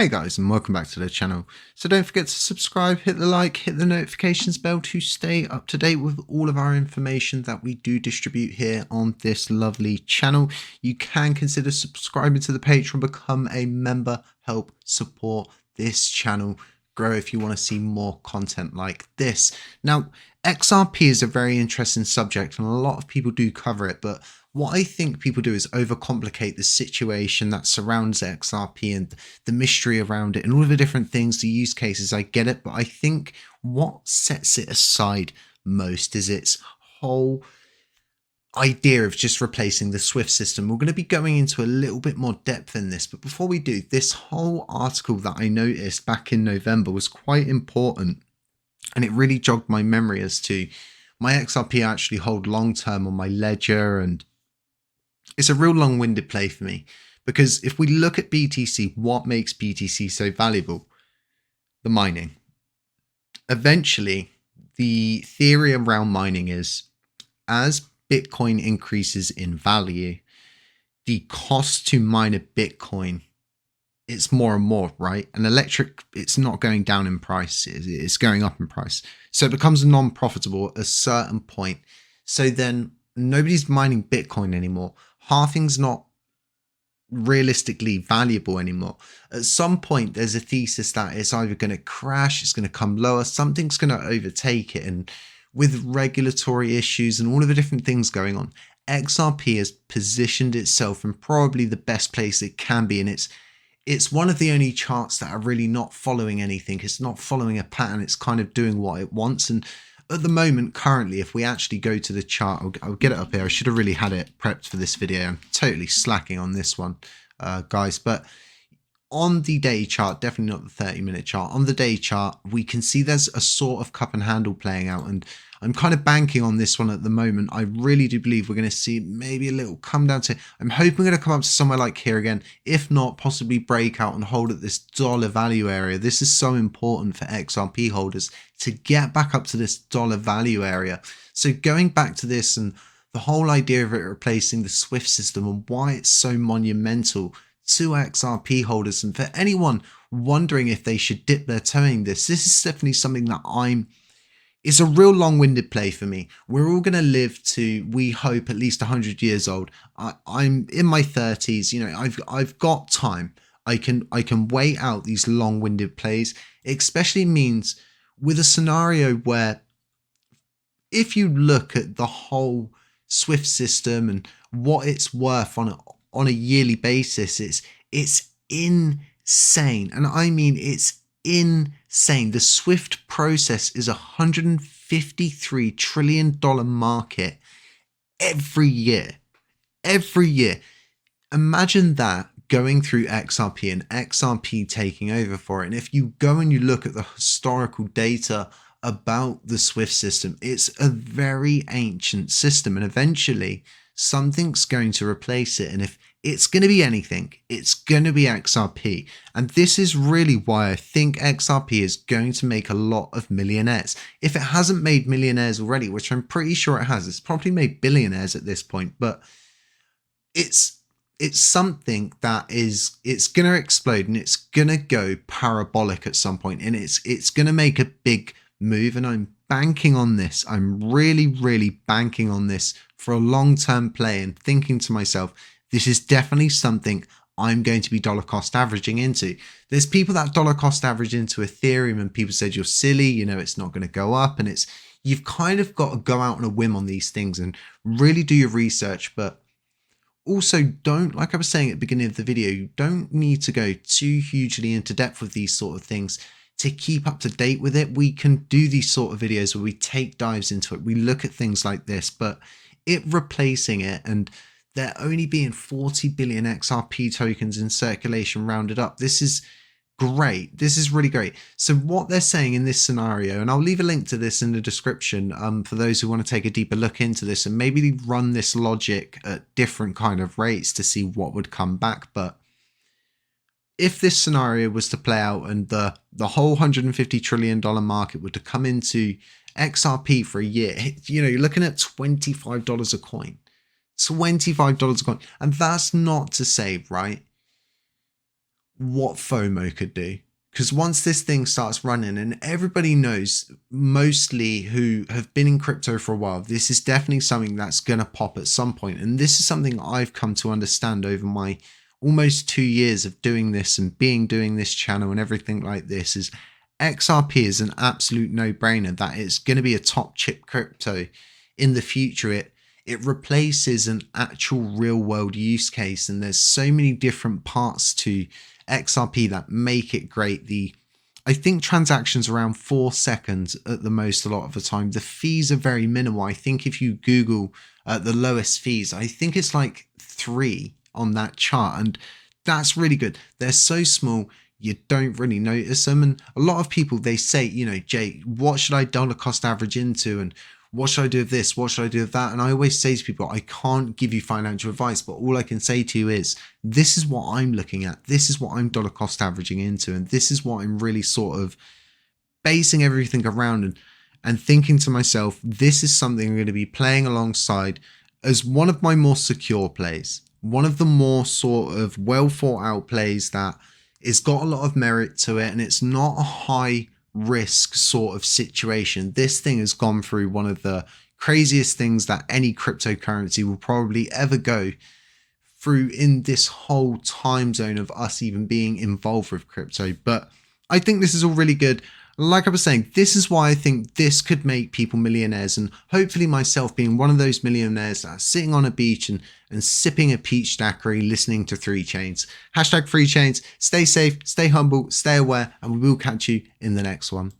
Hey guys, and welcome back to the channel. So don't forget to subscribe, hit the like, hit the notifications bell to stay up to date with all of our information that we do distribute here on this lovely channel. You can consider subscribing to the Patreon, become a member, help support this channel grow if you want to see more content like this. Now, XRP is a very interesting subject and a lot of people do cover it, but what I think people do is overcomplicate the situation that surrounds XRP and the mystery around it and all of the different things, the use cases. I get it, but I think what sets it aside most is its whole idea of just replacing the Swift system. We're going to be going into a little bit more depth in this, but before we do, this whole article that I noticed back in November was quite important, and it really jogged my memory as to my XRP actually hold long term on my ledger, and it's a real long-winded play for me, because if we look at BTC, what makes BTC so valuable? The mining. Eventually, the theory around mining is as Bitcoin increases in value, the cost to mine a Bitcoin, it's more and more, right? And electric, it's not going down in price, it's going up in price. So it becomes non-profitable at a certain point. So then nobody's mining Bitcoin anymore. Halving's not realistically valuable anymore. At some point, there's a thesis that it's either going to crash, it's going to come lower, something's going to overtake it. And with regulatory issues and all of the different things going on, XRP has positioned itself in probably the best place it can be. And it's one of the only charts that are really not following anything. It's not following a pattern. It's kind of doing what it wants. And at the moment, currently, if we actually go to the chart, I'll get it up here. I should have really had it prepped for this video. I'm totally slacking on this one, guys. But on the day chart, definitely not the 30-minute chart, on the day chart, we can see there's a sort of cup and handle playing out. And I'm kind of banking on this one at the moment. I really do believe we're going to see maybe a little come down to, I'm hoping we're going to come up to somewhere like here again. If not, possibly break out and hold at this dollar value area. This is so important for XRP holders to get back up to this dollar value area. So going back to this and the whole idea of it replacing the Swift system and why it's so monumental to XRP holders, and for anyone wondering if they should dip their toe in this is definitely something that it's a real long-winded play for me. We're all going to live to, we hope, at least 100 years old. I'm in my 30s. You know, I've got time. I can wait out these long-winded plays. It especially means with a scenario where, if you look at the whole Swift system and what it's worth on a yearly basis, it's insane. And I mean, it's insane. The Swift process is $153 trillion market every year. Imagine that going through XRP and XRP taking over for it. And if you go and you look at the historical data about the Swift system, it's a very ancient system, and eventually something's going to replace it. And if it's going to be anything, it's going to be XRP. And this is really why I think XRP is going to make a lot of millionaires. If it hasn't made millionaires already, which I'm pretty sure it has, it's probably made billionaires at this point, but it's something that it's going to explode and it's going to go parabolic at some point, and it's going to make a big move. And I'm banking on this. I'm really banking on this for a long-term play and thinking to myself, this is definitely something I'm going to be dollar cost averaging into. There's people that dollar cost average into Ethereum and people said you're silly, you know, it's not going to go up. And you've kind of got to go out on a whim on these things and really do your research. But also don't, like I was saying at the beginning of the video, you don't need to go too hugely into depth with these sort of things to keep up to date with it. We can do these sort of videos where we take dives into it. We look at things like this, but it replacing it and there only being 40 billion XRP tokens in circulation rounded up. This is great. This is really great. So what they're saying in this scenario, and I'll leave a link to this in the description for those who want to take a deeper look into this and maybe run this logic at different kind of rates to see what would come back. But if this scenario was to play out and the whole $150 trillion market were to come into XRP for a year, you know, you're looking at $25 a coin. $25 a coin. And that's not to say, right, what FOMO could do. Because once this thing starts running, and everybody knows, mostly who have been in crypto for a while, this is definitely something that's going to pop at some point. And this is something I've come to understand over my almost 2 years of doing this and doing this channel and everything like this, is XRP is an absolute no-brainer that it's going to be a top chip crypto in the future. It replaces an actual real world use case, and there's so many different parts to XRP that make it great. I think transactions around 4 seconds at the most a lot of the time. The fees are very minimal. I think if you Google the lowest fees, I think it's like 3 on that chart, and that's really good. They're so small, you don't really notice them. And a lot of people, they say, you know, Jay, what should I dollar cost average into, and what should I do with this? What should I do with that? And I always say to people, I can't give you financial advice, but all I can say to you is, this is what I'm looking at. This is what I'm dollar cost averaging into. And this is what I'm really sort of basing everything around, and thinking to myself, this is something I'm going to be playing alongside as one of my more secure plays, one of the more sort of well thought out plays that it's got a lot of merit to it, and it's not a high risk sort of situation. This thing has gone through one of the craziest things that any cryptocurrency will probably ever go through in this whole time zone of us even being involved with crypto. But I think this is all really good. Like I was saying, this is why I think this could make people millionaires, and hopefully myself being one of those millionaires that are sitting on a beach and sipping a peach daiquiri, listening to 3 Chains. Hashtag 3 Chains. Stay safe, stay humble, stay aware, and we will catch you in the next one.